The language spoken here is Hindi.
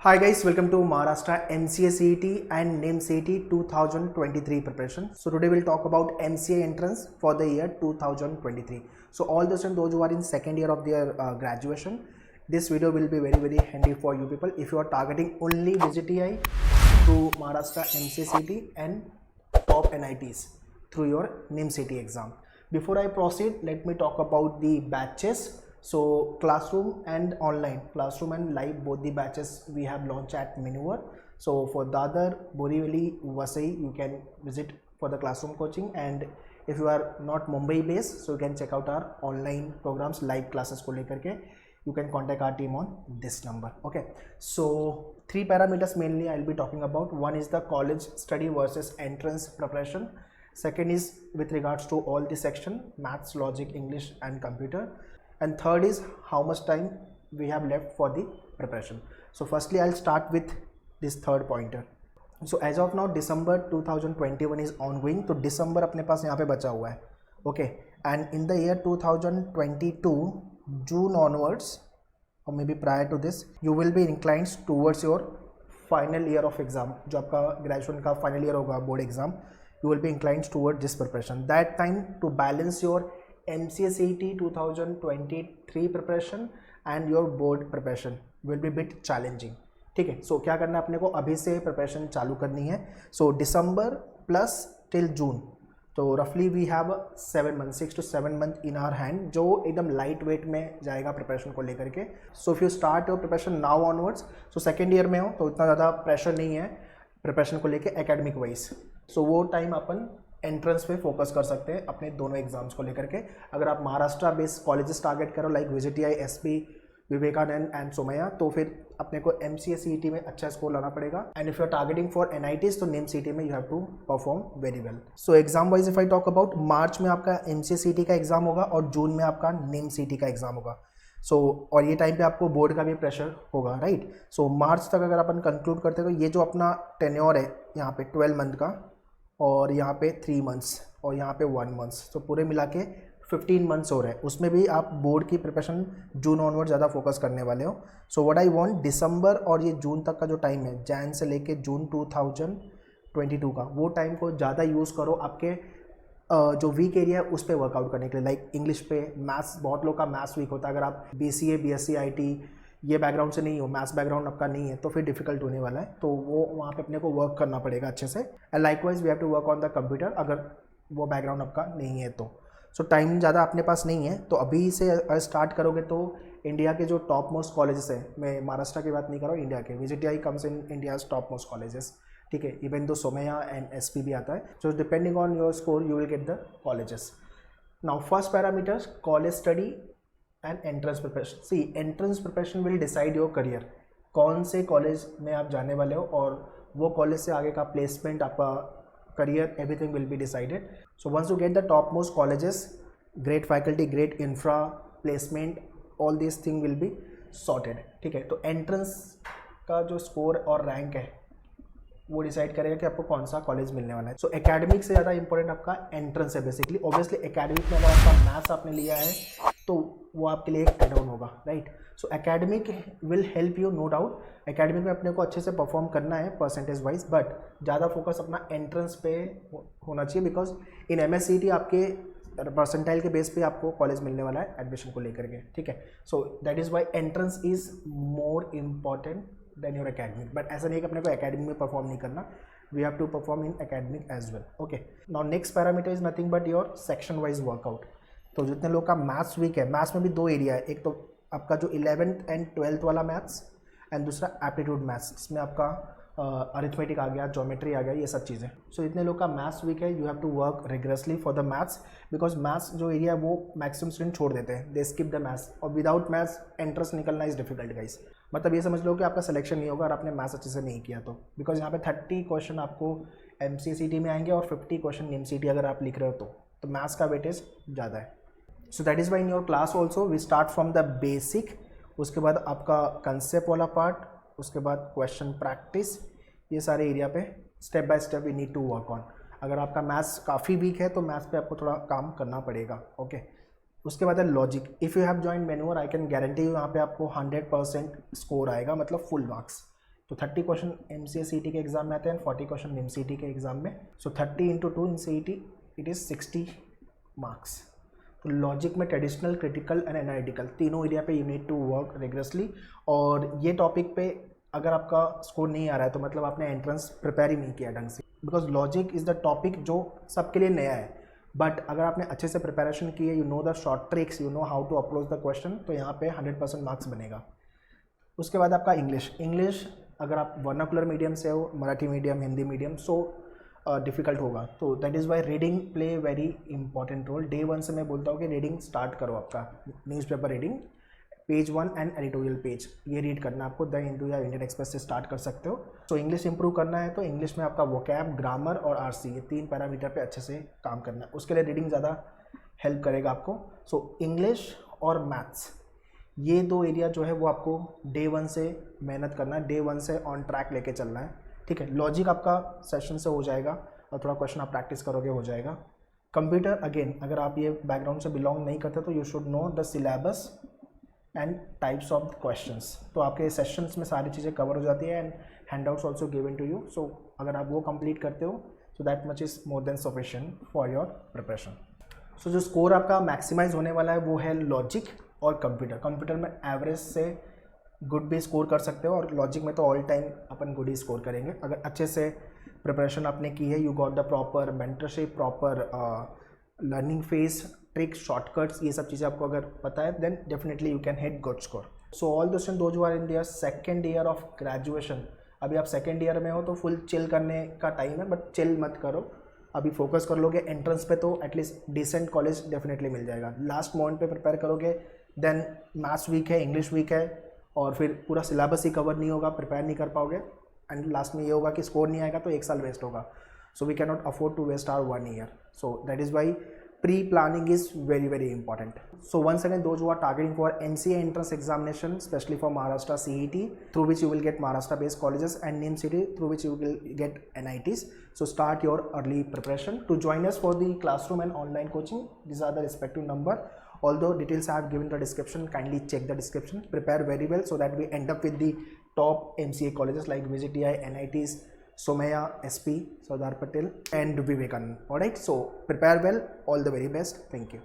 Hi guys, welcome to Maharashtra MCA CET and NIM CET 2023 preparation. So today we'll talk about MCA entrance for the year 2023. So all the students, those who are in second year of their graduation, this video will be very handy for you people if you are targeting only VGTI to Maharashtra MCA CET and top NITs through your NIM CET exam. Before I proceed, let me talk about the batches. So classroom and online, classroom and live, both the batches we have launched at Manure. So for Dadar, Borivali, Vasai, you can visit for the classroom coaching, and if you are not Mumbai based, so you can check out our online programs, live classes ko lekar ke. You can contact our team on this number. Okay, so three parameters mainly I'll be talking about. One is the college study versus entrance preparation. Second is with regards to all the section, maths, logic, English and computer. And third is how much time we have left for the preparation. So firstly I'll start with this third pointer. So as of now December 2021 is ongoing, तो December अपने पास यहाँ पे बचा हुआ है. Okay, and in the year 2022 June onwards or maybe prior to this, you will be inclined towards your final year of exam. जो आपका graduation का final year होगा board exam, you will be inclined towards this preparation. That time to balance your MCA CET 2023 preparation and your board preparation will be bit challenging. ठीक है, सो क्या करना है अपने को, अभी से प्रिपरेशन चालू करनी है. सो दिसंबर प्लस टिल जून, तो रफली we have 7 month, 6 to 7 month in our hand, जो एकदम लाइट वेट में जाएगा प्रिपरेशन को लेकर के. So if you start your preparation now onwards, so second year में हो तो इतना ज़्यादा प्रेशर नहीं है प्रिपरेशन को लेकर एकेडमिक वाइज. सो वो टाइम अपन एंट्रेंस पे फोकस कर सकते हैं अपने दोनों एग्जाम्स को लेकर के. अगर आप महाराष्ट्र बेस्ड कॉलेजेस टारगेट करो like VGTI, SP, Vivekanand and Somaiya, तो फिर अपने को MCA CET में अच्छा स्कोर लाना पड़ेगा. And if you are targeting for NITs तो NIM CET में you have to perform very well. So exam wise if I talk about, March में आपका MCA CET का एग्जाम होगा और जून में आपका NIM CET का एग्जाम होगा. सो और ये टाइम पे आपको बोर्ड का भी प्रेशर होगा, राइट. सो मार्च तक अगर अपन कंक्लूड करते हैं तो ये जो अपना टेन्योर है यहाँ पे 12 मंथ का, और यहाँ पे 3 मंथ्स और यहाँ पे 1 मंथ्स, तो पूरे मिला के 15 मंथ्स हो रहे हैं. उसमें भी आप बोर्ड की प्रिपरेशन जून ऑनवर्ड ज़्यादा फोकस करने वाले हो. सो व्हाट आई वांट, दिसंबर और ये जून तक का जो टाइम है, जैन से लेके जून 2022 का, वो टाइम को ज़्यादा यूज़ करो आपके जो वीक एरिया है उस पर वर्कआउट करने के लिए. लाइक इंग्लिश पे, मैथ्स, बहुत लोग का मैथ्स वीक होता है. अगर आप BCA, BSc, IT ये बैकग्राउंड से नहीं हो, मैथ्स बैकग्राउंड आपका नहीं है, तो फिर डिफिकल्ट होने वाला है. तो वो वहाँ पे अपने को वर्क करना पड़ेगा अच्छे से. And likewise we have to work on the computer अगर वो बैकग्राउंड आपका नहीं है तो. सो टाइम ज़्यादा अपने पास नहीं है, तो अभी से स्टार्ट करोगे तो इंडिया के जो टॉप मोस्ट कॉलेजेस है, मैं महाराष्ट्र की बात नहीं कर रहा हूँ, इंडिया के, VGTI comes in India's top most colleges. ठीक है, even though Somaiya and SP भी आता है. So depending on your score you will get the colleges. Now first parameters, college study and entrance preparation. See, entrance preparation will decide your career. कौन से कॉलेज में आप जाने वाले हो और वो कॉलेज से आगे का प्लेसमेंट, आपका career, everything will be decided. So once you get the top most colleges, great faculty, great infra, placement, all this thing will be sorted. ठीक है, तो एंट्रेंस का जो स्कोर और रैंक है वो डिसाइड करेगा कि आपको कौन सा कॉलेज मिलने वाला है. सो एकेडमिक से ज़्यादा इंपॉर्टेंट आपका एंट्रेंस है बेसिकली. ऑब्वियसली एकेडमिक में अगर आपका मैथ्स आपने लिया है तो वो आपके लिए एक एड ऑन होगा, right. So academic will help you, no doubt. Academic में अपने को अच्छे से परफॉर्म करना है परसेंटेज वाइज, बट ज़्यादा फोकस अपना एंट्रेंस पे होना चाहिए, बिकॉज इन MS CET आपके परसेंटाइल के बेस पे आपको कॉलेज मिलने वाला है एडमिशन को लेकर के. ठीक है, so that is Y entrance is more important than your academic. But ऐसा नहीं कि अपने को एकेडमिक में परफॉर्म नहीं करना, we have to perform in academic as well. Okay, now next parameter is nothing but your section wise workout. तो जितने लोग का मैथ्स वीक है, मैथ्स में भी दो एरिया है, एक तो आपका जो 11th एंड 12th वाला मैथ्स, एंड दूसरा एप्टीट्यूड मैथ्स, जिसमें आपका अरिथमेटिक आ गया, ज्योमेट्री आ गया, ये सब चीज़ें. सो जितने लोग का मैथ्स वीक है, you have to work rigorously for the maths, because maths जो एरिया है वो मैक्सिमम स्टूडेंट छोड़ देते हैं, दे स्किप द मैथ्स. और विदाउट मैथ्स एंट्रेंस निकलना इज डिफिकल्ट गाइस. मतलब ये समझ लो कि आपका सिलेक्शन नहीं होगा अगर आपने मैथ्स अच्छे से नहीं किया तो, बिकॉज यहाँ पे 30 क्वेश्चन आपको MCA CET में आएंगे और 50 क्वेश्चन NIM CET अगर आप लिख रहे हो तो मैथ्स का वेटेज ज़्यादा है. So that is why in your class also we start from the basic, उसके बाद आपका कंसेप्ट वाला पार्ट, उसके बाद क्वेश्चन प्रैक्टिस, ये सारे एरिया पे step by step we need to work on. अगर आपका मैथ्स काफ़ी वीक है तो मैथ्स पे आपको थोड़ा काम करना पड़ेगा. ओके, उसके बाद है logic. If you have join manure, I can guarantee you यहाँ पे आपको 100% स्कोर आएगा, मतलब फुल मार्क्स. तो 30 क्वेश्चन MCA CET के एग्जाम में आते हैं, 40 क्वेश्चन NIM CET के एग्जाम में. So 30 into 2 in CET it is 60 marks. तो लॉजिक में ट्रेडिशनल, क्रिटिकल एंड एनालिटिकल तीनों एरिया पे you need to work rigorously. और ये टॉपिक पे अगर आपका स्कोर नहीं आ रहा है तो मतलब आपने एंट्रेंस प्रिपेयर ही नहीं किया ढंग से, because logic is the topic जो सबके लिए नया है. बट अगर आपने अच्छे से प्रिपरेशन की है, you know the short tricks, you know how to approach the question, तो यहाँ पे 100% मार्क्स बनेगा. उसके बाद आपका इंग्लिश अगर आप वर्नाकुलर मीडियम से हो, Marathi medium, Hindi medium, so difficult होगा. तो that is why reading play very important role. Day 1 से मैं बोलता हूँ कि रीडिंग स्टार्ट करो. आपका newspaper reading, page 1 and editorial page, ये रीड करना आपको. द हिंदू या इंडियन एक्सप्रेस से स्टार्ट कर सकते हो. सो इंग्लिश इंप्रूव करना है तो इंग्लिश में आपका वोकैब, ग्रामर और RC, ये 3 पैरामीटर पे अच्छे से काम करना है. उसके लिए रीडिंग ज़्यादा हेल्प करेगा आपको. सो इंग्लिश और मैथ्स, ये 2 एरिया जो है वो आपको डे 1 से मेहनत करना है, डे 1 से ऑन ट्रैक लेके चलना है. ठीक है. लॉजिक आपका सेशन से हो जाएगा और थोड़ा क्वेश्चन आप प्रैक्टिस करोगे, हो जाएगा. कंप्यूटर अगेन, अगर आप ये बैकग्राउंड से बिलोंग नहीं करते तो you should know the syllabus and types of questions. तो आपके सेशंस में सारी चीज़ें कवर हो जाती है and handouts also given to you. So अगर आप वो कंप्लीट करते हो so that much is more than sufficient for your preparation. So जो स्कोर आपका मैक्सिमाइज होने वाला है वो है लॉजिक और कंप्यूटर. कंप्यूटर में एवरेज से गुड भी स्कोर कर सकते हो और लॉजिक में तो ऑल टाइम अपन गुड ही स्कोर करेंगे अगर अच्छे से प्रिपरेशन आपने की है. You got the proper mentorship, proper learning phase, tricks, shortcuts, ये सब चीज़ें आपको अगर पता है then definitely you can hit good score. So all the student those who are in their second year of graduation, अभी आप सेकेंड ईयर में हो तो फुल चिल करने का टाइम है, बट चिल मत करो. अभी फोकस कर लोगे एंट्रेंस पे तो एटलीस्ट डिसेंट कॉलेज डेफिनेटली मिल जाएगा. लास्ट मोमेंट पे प्रिपेयर करोगे देन मैथ्स वीक है, इंग्लिश वीक है और फिर पूरा सिलेबस ही कवर नहीं होगा, प्रिपेयर नहीं कर पाओगे एंड लास्ट में ये होगा कि स्कोर नहीं आएगा तो 1 साल वेस्ट होगा. So we can not afford to waste our 1 year. So that is why pre-planning is very very important. So once again, those who are targeting for MCA entrance examination, especially for Maharashtra CET, through which you will get Maharashtra based colleges, and NIM CET through which you will get NITs, so start your early preparation. To join us for the classroom and online coaching, these are the respective number. Although details I have given the description, kindly check the description. Prepare very well so that we end up with the top MCA colleges like Visit DI, NITs, Somaya, SP, Sardar Patel and Vivekanand. Alright, so prepare well. All the very best. Thank you.